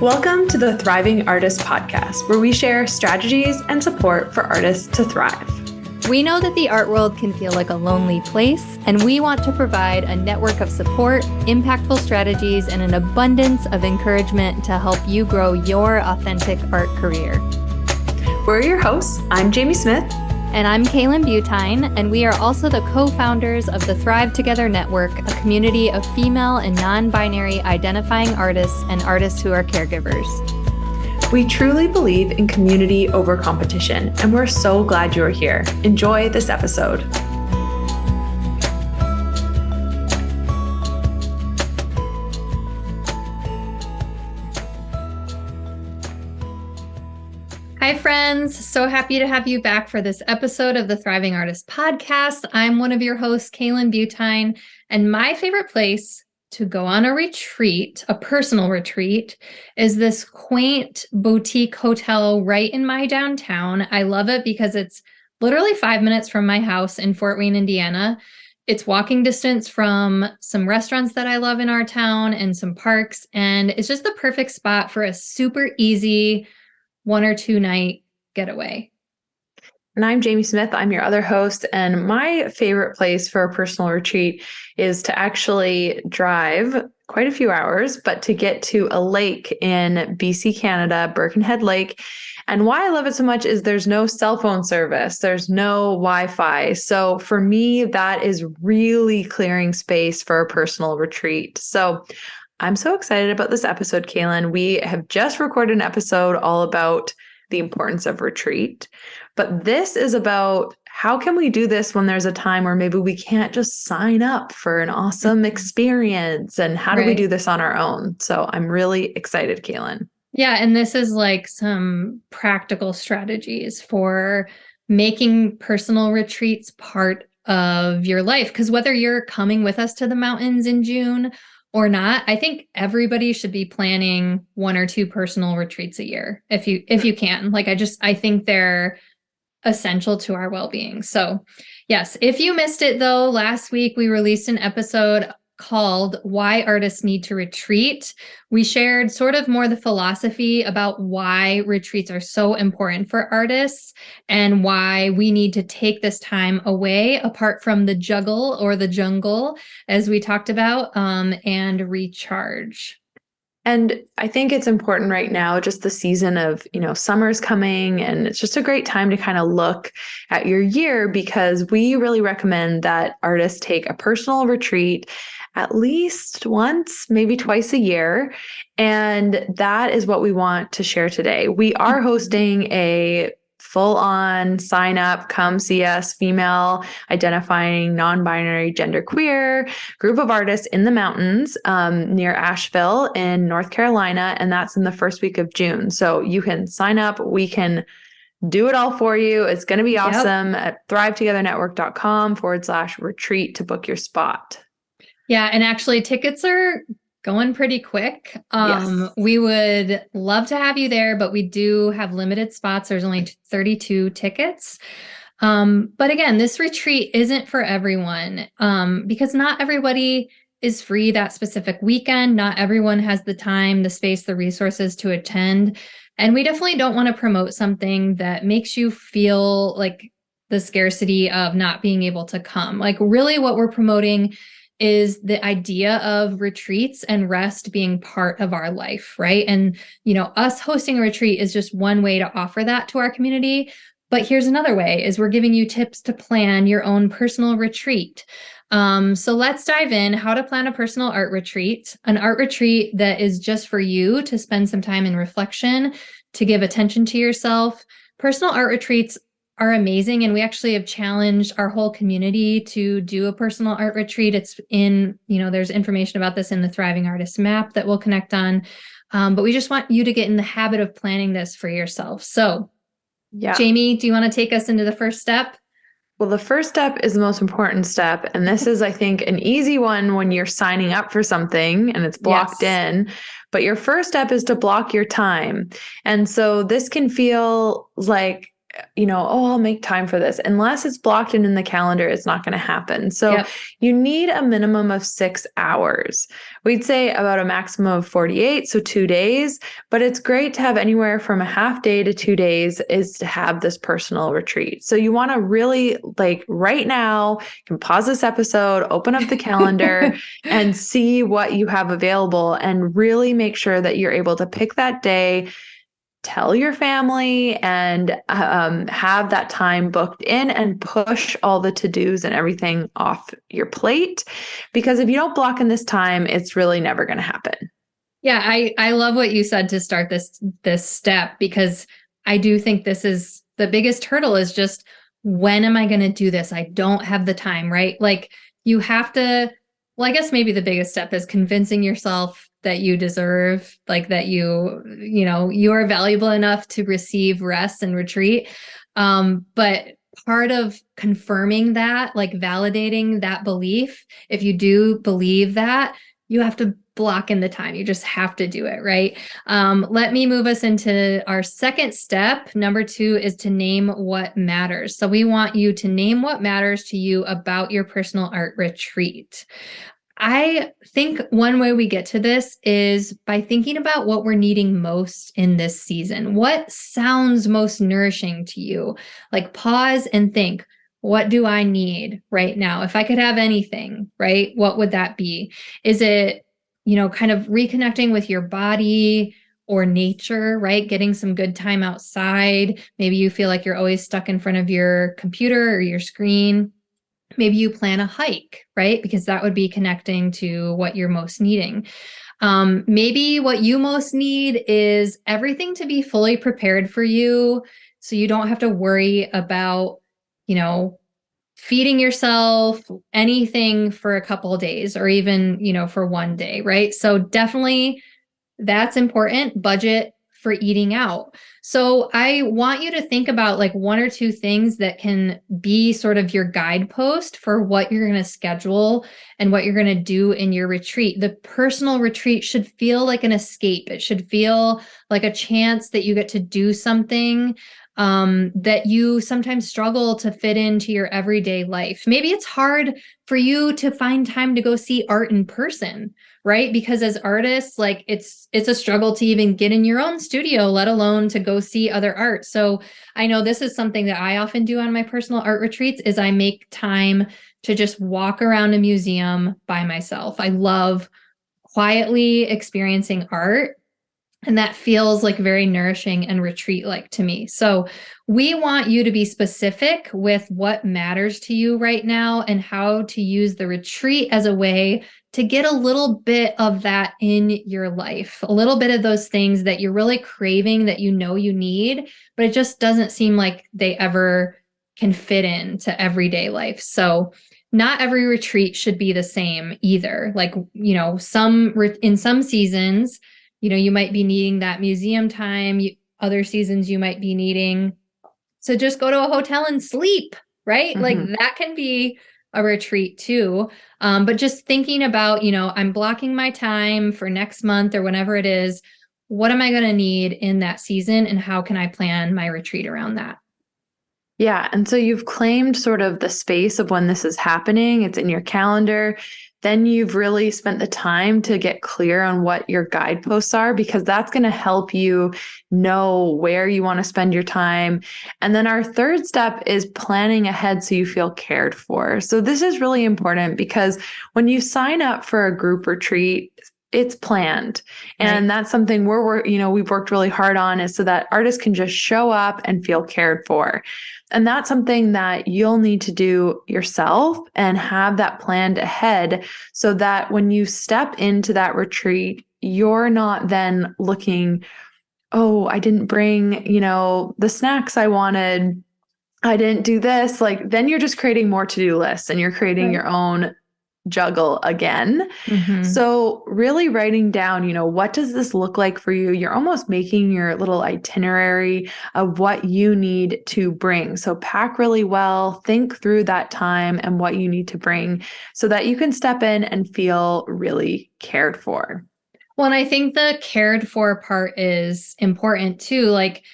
Welcome to the Thriving Artist Podcast, where we share strategies and support for artists to thrive. We know that the art world can feel like a lonely place, and we want to provide a network of support, impactful strategies, and an abundance of encouragement to help you grow your authentic art career. We're your hosts. I'm Jamie Smith. And I'm Kaylan Butine, and we are also the co-founders of the Thrive Together Network, a community of female and non-binary identifying artists and artists who are caregivers. We truly believe in community over competition, and we're so glad you're here. Enjoy this episode. Hi, friends. So happy to have you back for this episode of the Thriving Artist Podcast. I'm one of your hosts, Kaylan Butine, and my favorite place to go on a retreat, a personal retreat, is this quaint boutique hotel right in my downtown. I love it because it's literally 5 minutes from my house in Fort Wayne, Indiana. It's walking distance from some restaurants that I love in our town and some parks, and it's just the perfect spot for a super easy 1 or 2 night getaway. And I'm Jamie Smith. I'm your other host. And my favorite place for a personal retreat is to actually drive quite a few hours, but to get to a lake in BC, Canada, Birkenhead Lake. And why I love it so much is there's no cell phone service. There's no Wi-Fi. So for me, that is really clearing space for a personal retreat. So I'm so excited about this episode, Kaylan. We have just recorded an episode all about the importance of retreat, but this is about how can we do this when there's a time where maybe we can't just sign up for an awesome experience, and how do we do this on our own? So I'm really excited, Kaylan. Yeah, and this is like some practical strategies for making personal retreats part of your life, because whether you're coming with us to the mountains in June or not, I think everybody should be planning 1 or 2 personal retreats a year if you can. I think they're essential to our well-being. So yes, if you missed it though, last week we released an episode called Why Artists Need to Retreat. We shared sort of more the philosophy about why retreats are so important for artists and why we need to take this time away apart from the juggle or the jungle, as we talked about, and recharge. And I think it's important right now, just the season of, summer's coming, and it's just a great time to kind of look at your year, because we really recommend that artists take a personal retreat at least once, maybe twice a year. And that is what we want to share today. We are hosting a full-on sign up, come see us, female identifying, non-binary, genderqueer group of artists in the mountains near Asheville in North Carolina. And that's in the first week of June. So you can sign up. We can do it all for you. It's going to be awesome at thrivetogethernetwork.com/retreat to book your spot. Yeah. And actually tickets are going pretty quick. Yes. We would love to have you there, but we do have limited spots. There's only 32 tickets. But again, this retreat isn't for everyone because not everybody is free that specific weekend. Not everyone has the time, the space, the resources to attend. And we definitely don't want to promote something that makes you feel like the scarcity of not being able to come. Like really what we're promoting is the idea of retreats and rest being part of our life, right? And, us hosting a retreat is just one way to offer that to our community. But here's another way, is we're giving you tips to plan your own personal retreat. So let's dive in, how to plan a personal art retreat, an art retreat that is just for you to spend some time in reflection, to give attention to yourself. Personal art retreats are amazing. And we actually have challenged our whole community to do a personal art retreat. It's in, there's information about this in the Thriving Artist map that we'll connect on. But we just want you to get in the habit of planning this for yourself. So Jamie, do you want to take us into the first step? Well, the first step is the most important step. And this is, I think, an easy one when you're signing up for something and it's blocked in. But your first step is to block your time. And so this can feel like oh, I'll make time for this. Unless it's blocked in the calendar, it's not going to happen. So Yep. you need a minimum of 6 hours. We'd say about a maximum of 48, so 2 days. But it's great to have anywhere from a half day to 2 days is to have this personal retreat. So you want to really, like, right now, you can pause this episode, open up the calendar, and see what you have available, and really make sure that you're able to pick that day, tell your family, and have that time booked in and push all the to-dos and everything off your plate. Because if you don't block in this time, it's really never going to happen. Yeah, I love what you said to start this step, because I do think this is the biggest hurdle, is just, when am I going to do this? I don't have the time, right? Like, you have to, well, I guess maybe the biggest step is convincing yourself that you deserve, like, that you are valuable enough to receive rest and retreat. But part of confirming that, like validating that belief, if you do believe that, you have to block in the time. You just have to do it, right? Let me move us into our second step. Number 2 is to name what matters. So we want you to name what matters to you about your personal art retreat. I think one way we get to this is by thinking about what we're needing most in this season. What sounds most nourishing to you? Like, pause and think, what do I need right now? If I could have anything, right? What would that be? Is it, kind of reconnecting with your body or nature, right? Getting some good time outside. Maybe you feel like you're always stuck in front of your computer or your screen. Maybe you plan a hike, right? Because that would be connecting to what you're most needing. Maybe what you most need is everything to be fully prepared for you, so you don't have to worry about, feeding yourself anything for a couple of days, or even, for one day, right? So definitely that's important. Budget for eating out. So I want you to think about like 1 or 2 things that can be sort of your guidepost for what you're going to schedule and what you're going to do in your retreat. The personal retreat should feel like an escape. It should feel like a chance that you get to do something that you sometimes struggle to fit into your everyday life. Maybe it's hard for you to find time to go see art in person, right? Because as artists, like, it's a struggle to even get in your own studio, let alone to go see other art. So I know this is something that I often do on my personal art retreats, is I make time to just walk around a museum by myself. I love quietly experiencing art, and that feels like very nourishing and retreat-like to me. So we want you to be specific with what matters to you right now, and how to use the retreat as a way to get a little bit of that in your life, a little bit of those things that you're really craving, that you need, but it just doesn't seem like they ever can fit into everyday life. So not every retreat should be the same either. Like, in some seasons, you might be needing that museum time. Other seasons you might be needing to just go to a hotel and sleep, right? Mm-hmm. Like, that can be a retreat too. But just thinking about, I'm blocking my time for next month or whenever it is. What am I going to need in that season, and how can I plan my retreat around that? Yeah. And so you've claimed sort of the space of when this is happening, it's in your calendar. Then you've really spent the time to get clear on what your guideposts are, because that's going to help you know where you want to spend your time. And then our third step is planning ahead so you feel cared for. So this is really important, because when you sign up for a group retreat, it's planned. And Right. that's something we've worked really hard on, is so that artists can just show up and feel cared for. And that's something that you'll need to do yourself and have that planned ahead, so that when you step into that retreat, you're not then looking, oh, I didn't bring, the snacks I wanted. I didn't do this. Like, then you're just creating more to-do lists, and you're creating Right. your own juggle again. Mm-hmm. So really writing down, what does this look like for you? You're almost making your little itinerary of what you need to bring. So pack really well, think through that time and what you need to bring, so that you can step in and feel really cared for. Well, and I think the cared for part is important too. Like,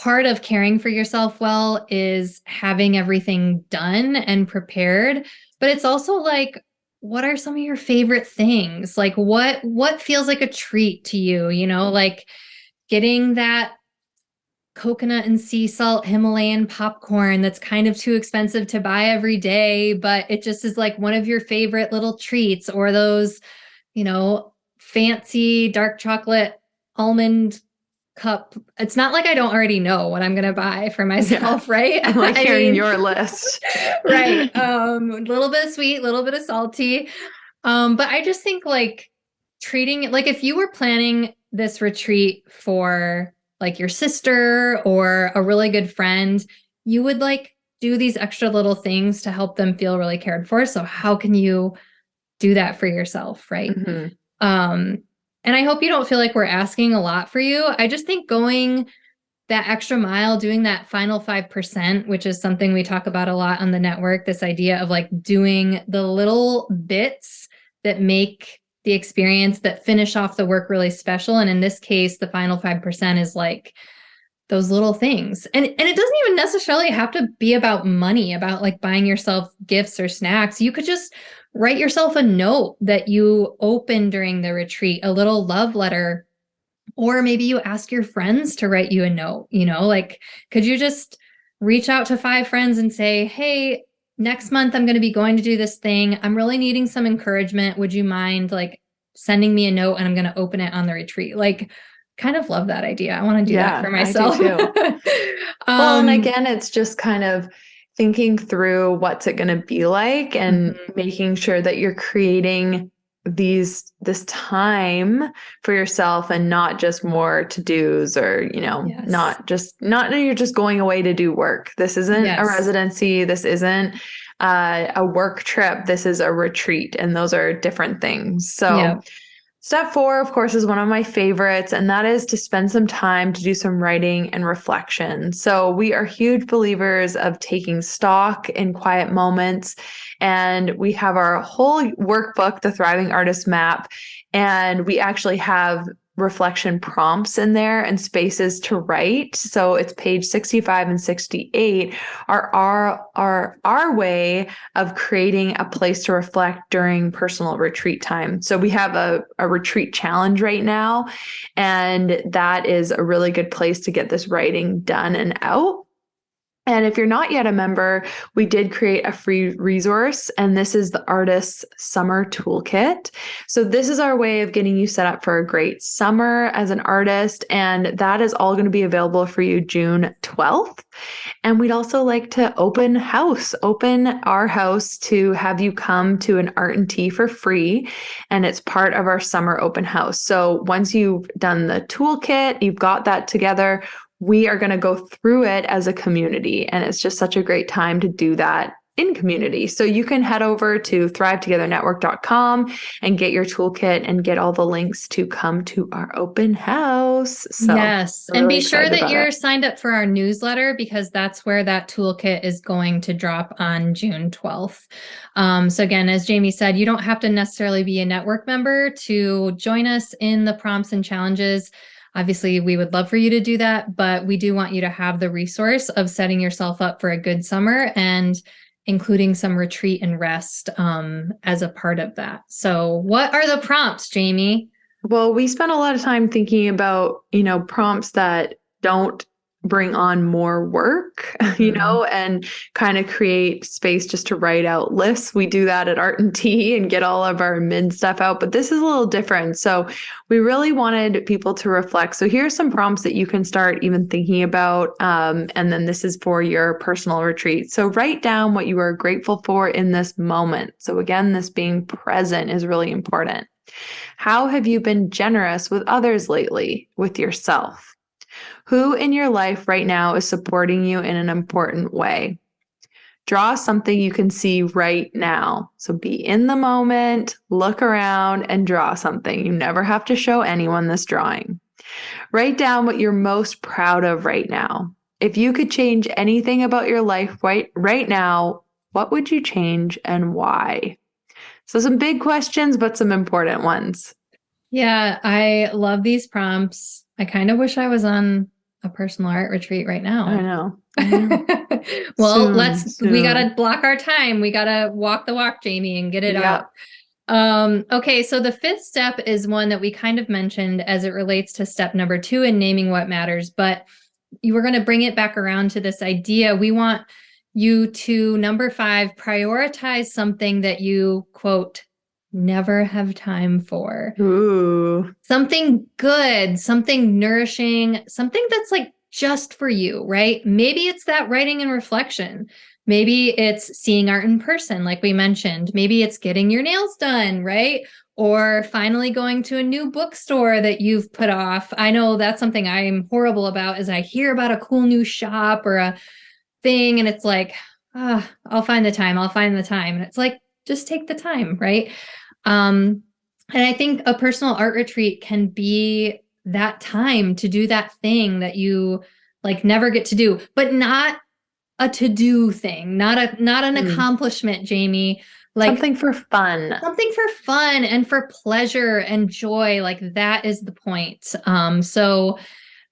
part of caring for yourself well is having everything done and prepared. But it's also like, what are some of your favorite things? Like what feels like a treat to you, like getting that coconut and sea salt Himalayan popcorn that's kind of too expensive to buy every day, but it just is like one of your favorite little treats, or those, fancy dark chocolate almond cup. It's not like I don't already know what I'm going to buy for myself, right? I'm like hearing your list. Right. A little bit of sweet, a little bit of salty. But I just think like treating it like if you were planning this retreat for like your sister or a really good friend, you would like do these extra little things to help them feel really cared for. So how can you do that for yourself, right? Mm-hmm. And I hope you don't feel like we're asking a lot for you. I just think going that extra mile, doing that final 5%, which is something we talk about a lot on the network, this idea of like doing the little bits that make the experience, that finish off the work really special. And in this case, the final 5% is like those little things. And it doesn't even necessarily have to be about money, about like buying yourself gifts or snacks. You could just write yourself a note that you open during the retreat, a little love letter. Or maybe you ask your friends to write you a note, like, could you just reach out to 5 friends and say, hey, next month I'm going to be going to do this thing. I'm really needing some encouragement. Would you mind like sending me a note, and I'm going to open it on the retreat? Like, kind of love that idea. I want to do that for myself. I do too. Well, and again, it's just kind of thinking through what's it going to be like, and making sure that you're creating this time for yourself, and not just more to-dos, or Yes. not that you're just going away to do work. This isn't a residency. This isn't a work trip. This is a retreat, and those are different things. So Step 4, of course, is one of my favorites, and that is to spend some time to do some writing and reflection. So we are huge believers of taking stock in quiet moments, and we have our whole workbook, the Thriving Artist Map, and we actually have reflection prompts in there and spaces to write. So it's page 65 and 68 are our way of creating a place to reflect during personal retreat time. So we have a retreat challenge right now, and that is a really good place to get this writing done and out. And if you're not yet a member, we did create a free resource, and this is the Artist's Summer Toolkit. So this is our way of getting you set up for a great summer as an artist, and that is all going to be available for you June 12th. And we'd also like to open our house to have you come to an art and tea for free, and it's part of our summer open house. So once you've done the toolkit, you've got that together, we are going to go through it as a community. And it's just such a great time to do that in community. So you can head over to thrivetogethernetwork.com and get your toolkit and get all the links to come to our open house. So yes. And be sure that you're signed up for our newsletter, because that's where that toolkit is going to drop on June 12th. So again, as Jamie said, you don't have to necessarily be a network member to join us in the prompts and challenges. Obviously, we would love for you to do that, but we do want you to have the resource of setting yourself up for a good summer and including some retreat and rest as a part of that. So what are the prompts, Jamie? Well, we spent a lot of time thinking about, prompts that don't bring on more work, and kind of create space just to write out lists. We do that at Art and Tea and get all of our mid stuff out, but this is a little different. So we really wanted people to reflect. So here's some prompts that you can start even thinking about. And then this is for your personal retreat. So write down what you are grateful for in this moment. So again, this being present is really important. How have you been generous with others lately, with yourself? Who in your life right now is supporting you in an important way? Draw something you can see right now. So be in the moment, look around, and draw something. You never have to show anyone this drawing. Write down what you're most proud of right now. If you could change anything about your life right now, what would you change and why? So some big questions, but some important ones. Yeah, I love these prompts. I kind of wish I was on a personal art retreat right now. I know. I know. Well, we got Soon. to block our time. We got to walk the walk, Jamie, and get it Yep. out. Okay, so the fifth step is one that we kind of mentioned as it relates to step number 2 in naming what matters, but you were going to bring it back around to this idea. We want you to, number 5, prioritize something that you, quote, never have time for. Ooh. Something good, something nourishing, something that's like just for you, right? Maybe it's that writing and reflection. Maybe it's seeing art in person, like we mentioned. Maybe it's getting your nails done, right? Or finally going to a new bookstore that you've put off. I know that's something I'm horrible about is I hear about a cool new shop or a thing and it's like, I'll find the time. And it's like, just take the time, right? And I think a personal art retreat can be that time to do that thing that you like never get to do, but not a to-do thing, not an accomplishment, Jamie. Like something for fun. Something for fun and for pleasure and joy. Like that is the point. So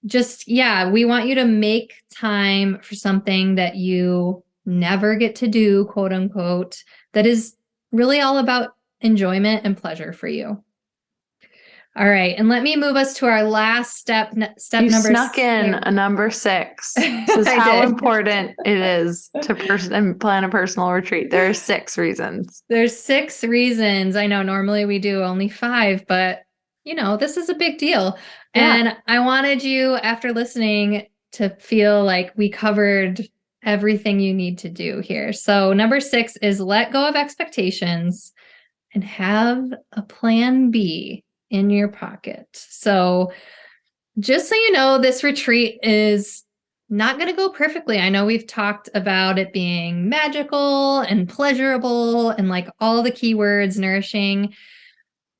just, yeah, we want you to make time for something that you never get to do, quote unquote, that is really all about enjoyment and pleasure for you. All right. And let me move us to our last step. Step You number snuck 6. in a number 6. This is how important it is to plan a personal retreat. There are 6 reasons. There's 6 reasons. I know normally we do only 5, but you know, this is a big deal. Yeah. And I wanted you, after listening, to feel like we covered everything you need to do here. So number 6 is let go of expectations and have a plan B in your pocket. So just so you know, this retreat is not going to go perfectly. I know we've talked about it being magical and pleasurable and like all the keywords, nourishing,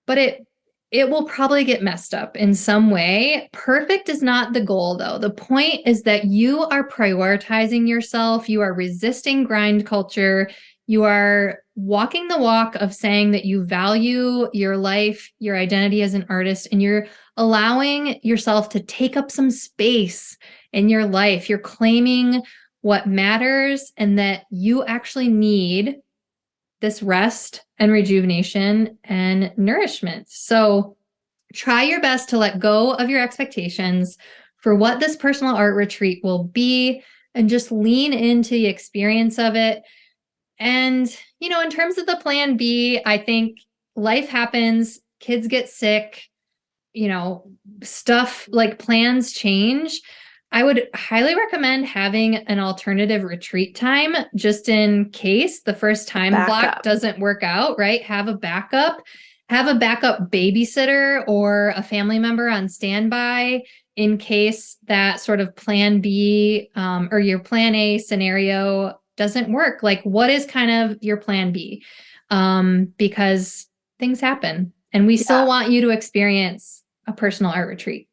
but it will probably get messed up in some way. Perfect is not the goal, though. The point is that you are prioritizing yourself. You are resisting grind culture. You are walking the walk of saying that you value your life, your identity as an artist, and you're allowing yourself to take up some space in your life. You're claiming what matters and that you actually need this rest and rejuvenation and nourishment. So try your best to let go of your expectations for what this personal art retreat will be and just lean into the experience of it. And, you know, in terms of the plan B, I think life happens, kids get sick, you know, stuff like plans change. I would highly recommend having an alternative retreat time just in case the first time block doesn't work out, right? Have a backup babysitter or a family member on standby in case that sort of plan B or your plan A scenario doesn't work. Like, what is kind of your plan B? Because things happen and we still want you to experience a personal art retreat.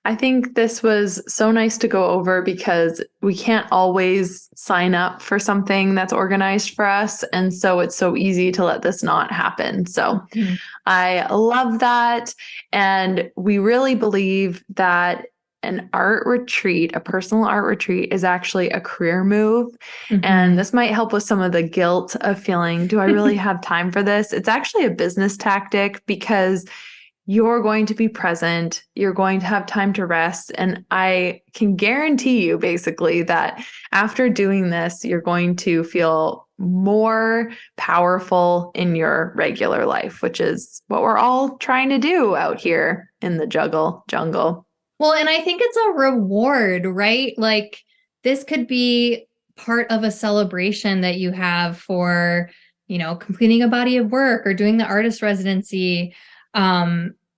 I think this was so nice to go over because we can't always sign up for something that's organized for us. And so it's so easy to let this not happen. So I love that. And we really believe that an art retreat, a personal art retreat, is actually a career move. And this might help with some of the guilt of feeling, do I really have time for this? It's actually a business tactic because you're going to be present, you're going to have time to rest. And I can guarantee you basically that after doing this, you're going to feel more powerful in your regular life, which is what we're all trying to do out here in the jungle. Well, and I think it's a reward, right? Like this could be part of a celebration that you have for, you know, completing a body of work or doing the artist residency.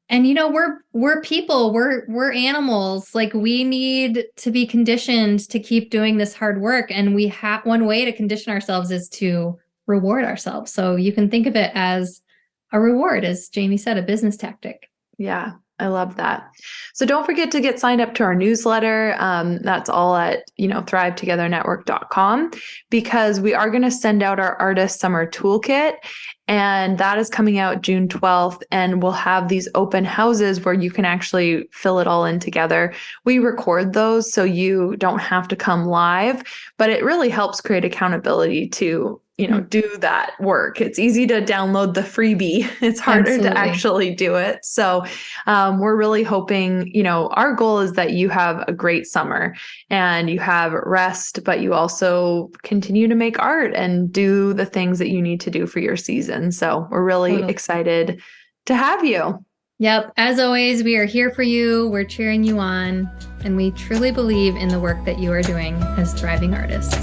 And you know, we're people, we're animals. Like we need to be conditioned to keep doing this hard work. And we have one way to condition ourselves is to reward ourselves. So you can think of it as a reward, as Jamie said, a business tactic. Yeah, I love that. So don't forget to get signed up to our newsletter. That's all at, thrivetogethernetwork.com because we are going to send out our artist summer toolkit. And that is coming out June 12th. And we'll have these open houses where you can actually fill it all in together. We record those so you don't have to come live, but it really helps create accountability to do that work. It's easy to download the freebie. It's harder Absolutely. to actually do it. So we're really hoping, our goal is that you have a great summer and you have rest, but you also continue to make art and do the things that you need to do for your season. So we're really excited to have you. Yep. As always, we are here for you. We're cheering you on, and we truly believe in the work that you are doing as thriving artists.